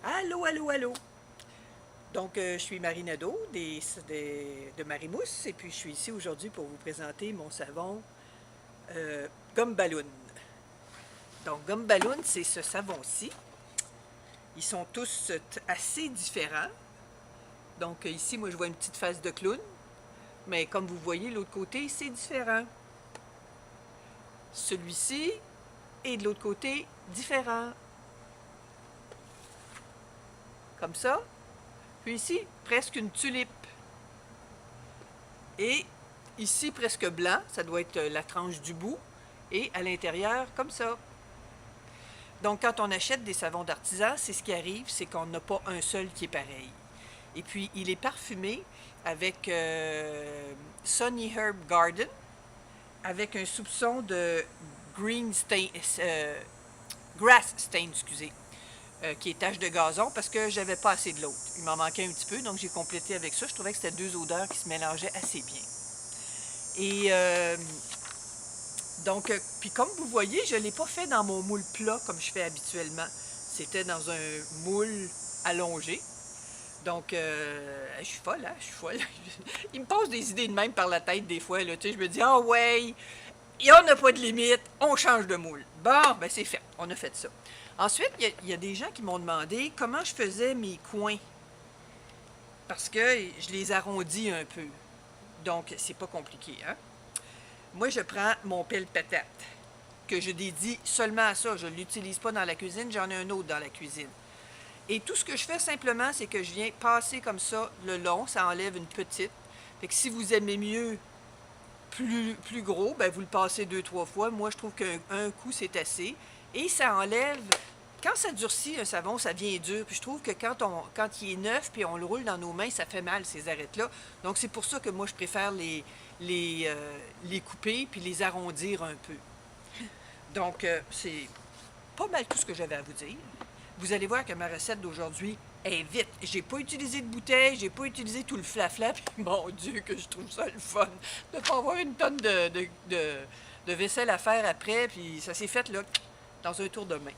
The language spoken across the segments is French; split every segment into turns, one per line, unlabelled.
Allô, allô, allô. Donc, je suis Marie Nadeau de Marimousse et puis je suis ici aujourd'hui pour vous présenter mon savon Gomme Balloon. Donc, Gomme Balloon, c'est ce savon-ci. Ils sont tous assez différents. Donc, ici, moi, je vois une petite face de clown. Mais comme vous voyez, l'autre côté, c'est différent. Celui-ci est de l'autre côté différent. Comme ça. Puis ici, presque une tulipe. Et ici, presque blanc, ça doit être la tranche du bout. Et à l'intérieur, comme ça. Donc, quand on achète des savons d'artisan, c'est ce qui arrive, c'est qu'on n'a pas un seul qui est pareil. Et puis, il est parfumé avec Sunny Herb Garden, avec un soupçon de grass stain, excusez. Qui est tache de gazon, parce que j'avais pas assez de l'autre. Il m'en manquait un petit peu, donc j'ai complété avec ça. Je trouvais que c'était deux odeurs qui se mélangeaient assez bien. Et donc, puis comme vous voyez, je ne l'ai pas fait dans mon moule plat comme je fais habituellement. C'était dans un moule allongé. Donc, je suis folle, hein? Je suis folle. Il me passe des idées de même par la tête des fois. Là, tu sais, je me dis, ah ouais, on n'a pas de limite, on change de moule. Bon, ben c'est fait, on a fait ça. Ensuite, il y a des gens qui m'ont demandé comment je faisais mes coins. Parce que je les arrondis un peu. Donc, c'est pas compliqué, hein? Moi, je prends mon pelle-patate, que je dédie seulement à ça. Je ne l'utilise pas dans la cuisine, j'en ai un autre dans la cuisine. Et tout ce que je fais simplement, c'est que je viens passer comme ça le long, ça enlève une petite. Fait que si vous aimez mieux plus gros, ben vous le passez 2-3 fois. Moi, je trouve qu'un coup, c'est assez. Et ça enlève... Quand ça durcit un savon, ça devient dur. Puis je trouve que quand il est neuf puis on le roule dans nos mains, ça fait mal, ces arêtes-là. Donc, c'est pour ça que moi, je préfère les couper puis les arrondir un peu. Donc, c'est pas mal tout ce que j'avais à vous dire. Vous allez voir que ma recette d'aujourd'hui est vite. J'ai pas utilisé de bouteille, j'ai pas utilisé tout le flafla, puis mon Dieu que je trouve ça le fun de pas avoir une tonne de vaisselle à faire après, puis ça s'est fait là, dans un tour de main.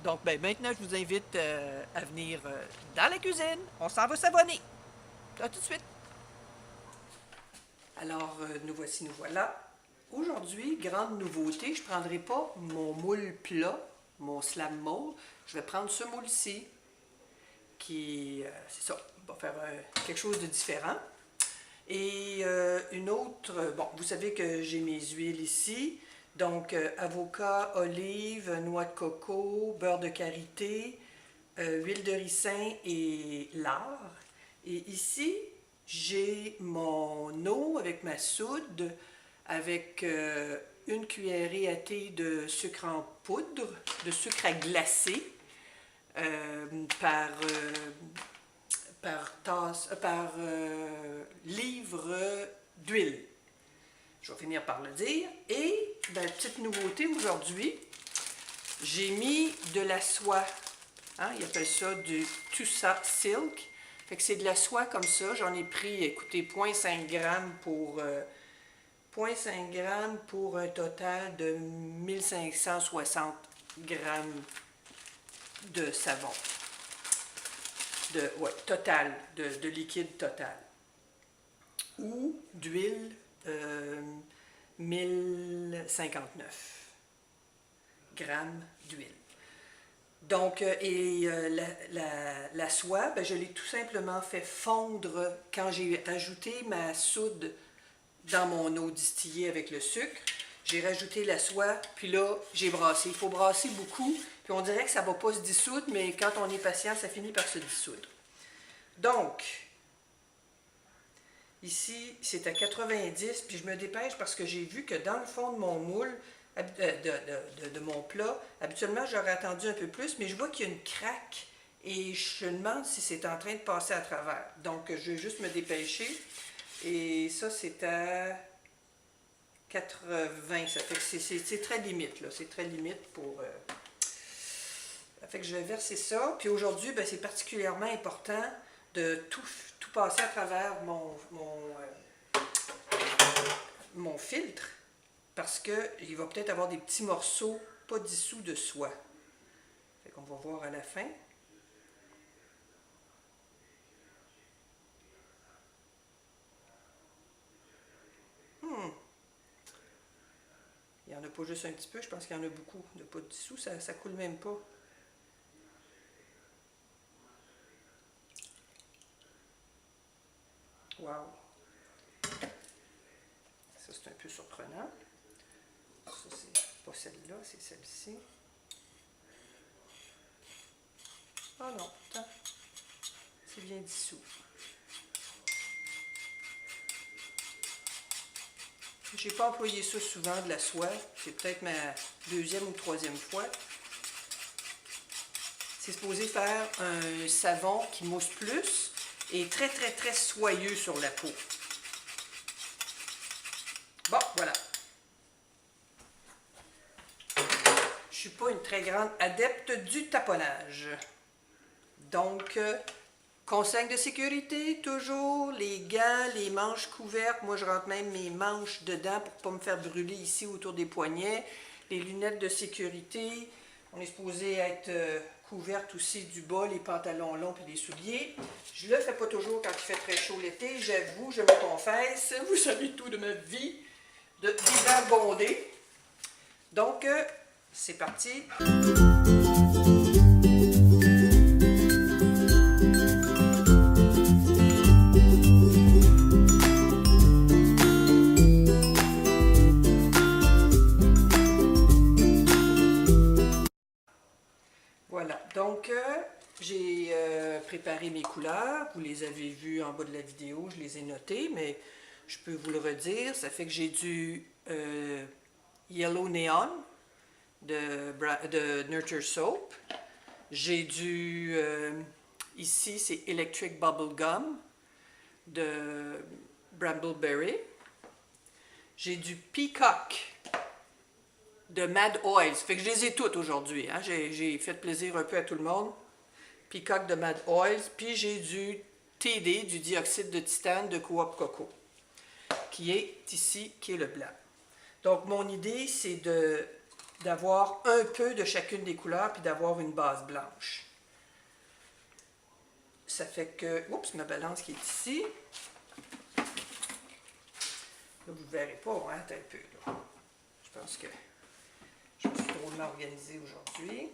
Donc, ben, maintenant, je vous invite à venir dans la cuisine. On s'en va savonner. À tout de suite. Alors, nous voici, nous voilà. Aujourd'hui, grande nouveauté, je ne prendrai pas mon moule plat, mon slam mold. Je vais prendre ce moule-ci, qui, c'est ça, va faire quelque chose de différent. Et une autre, bon, vous savez que j'ai mes huiles ici. Donc, avocat, olive, noix de coco, beurre de karité, huile de ricin et lard. Et ici, j'ai mon eau avec ma soude, avec une cuillerée à thé de sucre en poudre, de sucre à glacer, par livre d'huile. Je vais finir par le dire. Et, ben, petite nouveauté aujourd'hui, j'ai mis de la soie. Hein, ils appellent ça du Tussa Silk. Fait que c'est de la soie comme ça. J'en ai pris, écoutez, 0,5 g pour 0,5 g pour un total de 1560 g de savon. Total, de liquide total. Ou d'huile 1059 grammes d'huile. Donc, la soie, ben, je l'ai tout simplement fait fondre quand j'ai ajouté ma soude dans mon eau distillée avec le sucre. J'ai rajouté la soie, puis là, j'ai brassé. Il faut brasser beaucoup, puis on dirait que ça ne va pas se dissoudre, mais quand on est patient, ça finit par se dissoudre. Donc, ici, c'est à 90, puis je me dépêche parce que j'ai vu que dans le fond de mon moule, de mon plat, habituellement, j'aurais attendu un peu plus, mais je vois qu'il y a une craque et je me demande si c'est en train de passer à travers. Donc, je vais juste me dépêcher. Et ça, c'est à 80. Ça fait que c'est très limite, là. C'est très limite pour... Ça fait que je vais verser ça. Puis aujourd'hui, ben, c'est particulièrement important de tout passer à travers mon filtre parce qu'il va peut-être avoir des petits morceaux pas dissous de soie. Fait qu'on va voir à la fin. Il n'y en a pas juste un petit peu, je pense qu'il y en a beaucoup de pas dissous, ça ne coule même pas. Wow! Ça, c'est un peu surprenant. Ça, c'est pas celle-là, c'est celle-ci. Ah non, pourtant, c'est bien dissous. J'ai pas employé ça souvent, de la soie. C'est peut-être ma deuxième ou troisième fois. C'est supposé faire un savon qui mousse plus et très, très, très soyeux sur la peau. Bon, voilà. Je suis pas une très grande adepte du taponnage. Donc, conseil de sécurité, toujours les gants, les manches couvertes. Moi, je rentre même mes manches dedans pour ne pas me faire brûler ici autour des poignets. Les lunettes de sécurité. On est supposé être couverte aussi du bas, les pantalons longs et les souliers. Je le fais pas toujours quand il fait très chaud l'été. J'avoue, je me confesse. Vous savez tout de ma vie d'hiver bondé. Donc, c'est parti. Voilà, donc j'ai préparé mes couleurs, vous les avez vues en bas de la vidéo, je les ai notées, mais je peux vous le redire, ça fait que j'ai du Yellow Neon de Nurture Soap, j'ai du, ici c'est Electric Bubble Gum de Brambleberry, j'ai du Peacock de Mad Oils. Fait que je les ai toutes aujourd'hui. Hein? J'ai fait plaisir un peu à tout le monde. Peacock de Mad Oils. Puis j'ai du TD, du dioxyde de titane de Coop Coco, qui est ici, qui est le blanc. Donc mon idée, c'est d'avoir un peu de chacune des couleurs, puis d'avoir une base blanche. Ça fait que... Oups, ma balance qui est ici. Là, vous ne verrez pas, hein, un peu. Là. Je pense que... Je me suis drôlement organisée aujourd'hui.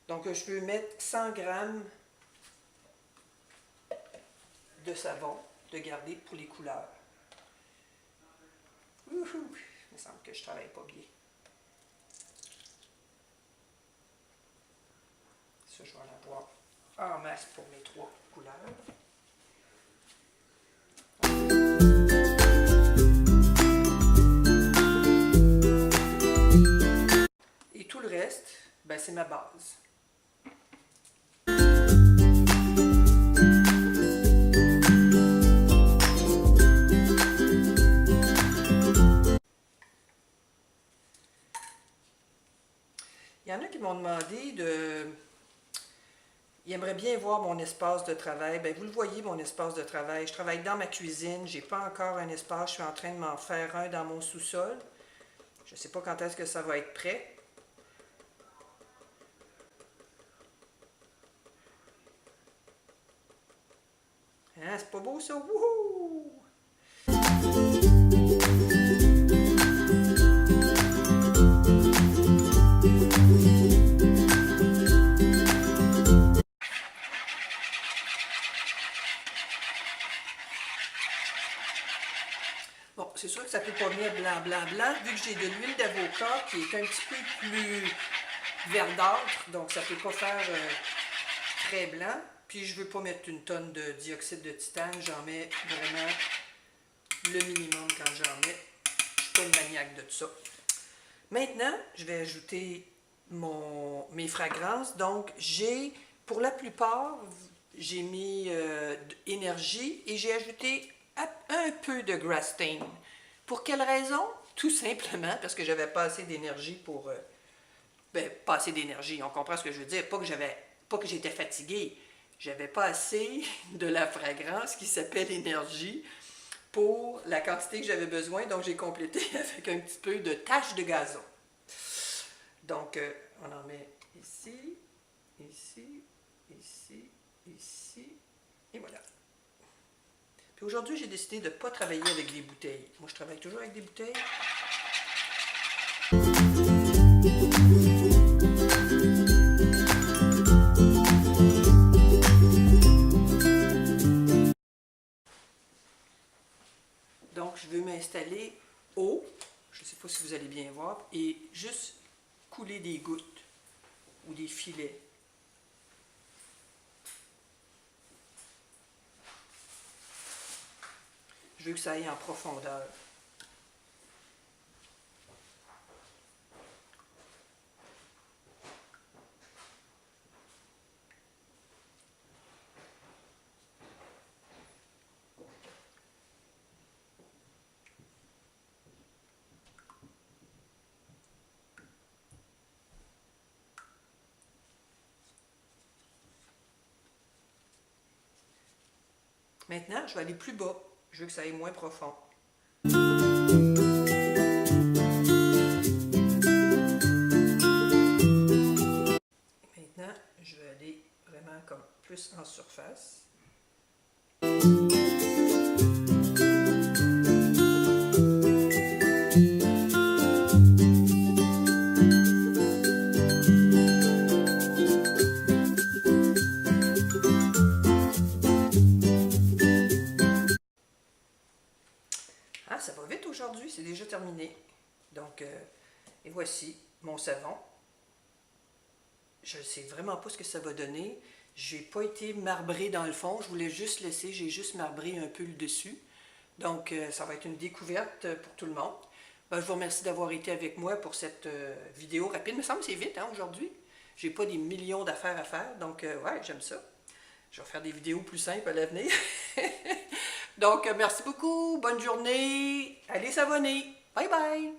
Donc, je peux mettre 100 g de savon de garder pour les couleurs. Ouhou, il me semble que je ne travaille pas bien. Ça, je vais en avoir en masse pour mes 3 couleurs. Et tout le reste, ben, c'est ma base. Il y en a qui m'ont demandé de... Ils aimeraient bien voir mon espace de travail. Bien, vous le voyez, mon espace de travail. Je travaille dans ma cuisine. Je n'ai pas encore un espace. Je suis en train de m'en faire un dans mon sous-sol. Je ne sais pas quand est-ce que ça va être prêt. Hein, c'est pas beau ça? Wouhou! Bon, c'est sûr que ça ne peut pas venir blanc, blanc, blanc, vu que j'ai de l'huile d'avocat qui est un petit peu plus verdâtre, donc ça ne peut pas faire très blanc. Puis je ne veux pas mettre une tonne de dioxyde de titane, j'en mets vraiment le minimum quand j'en mets. Je ne suis pas une maniaque de tout ça. Maintenant, je vais ajouter mes fragrances. Donc, pour la plupart, j'ai mis énergie et j'ai ajouté un peu de Grastain. Pour quelle raison? Tout simplement parce que j'avais pas assez d'énergie pour... pas assez d'énergie, on comprend ce que je veux dire. Pas que j'étais fatiguée. j'avais pas assez de la fragrance qui s'appelle Énergie pour la quantité que j'avais besoin, donc j'ai complété avec un petit peu de tache de gazon. Donc, on en met ici, ici, ici, ici, et voilà. Puis aujourd'hui, j'ai décidé de ne pas travailler avec des bouteilles. Moi, je travaille toujours avec des bouteilles. Donc, je veux m'installer haut, je ne sais pas si vous allez bien voir, et juste couler des gouttes ou des filets. Je veux que ça aille en profondeur. Maintenant, je vais aller plus bas. Je veux que ça aille moins profond. Maintenant, je vais aller vraiment comme plus en surface. Ah, ça va vite aujourd'hui, c'est déjà terminé. Donc, et voici mon savon. Je ne sais vraiment pas ce que ça va donner. Je n'ai pas été marbré dans le fond, je voulais juste laisser, j'ai juste marbré un peu le dessus. Donc, ça va être une découverte pour tout le monde. Ben, je vous remercie d'avoir été avec moi pour cette vidéo rapide. Il me semble que c'est vite hein, aujourd'hui. J'ai pas des millions d'affaires à faire, donc ouais, j'aime ça. Je vais faire des vidéos plus simples à l'avenir. Donc, merci beaucoup, bonne journée, allez s'abonner, bye bye!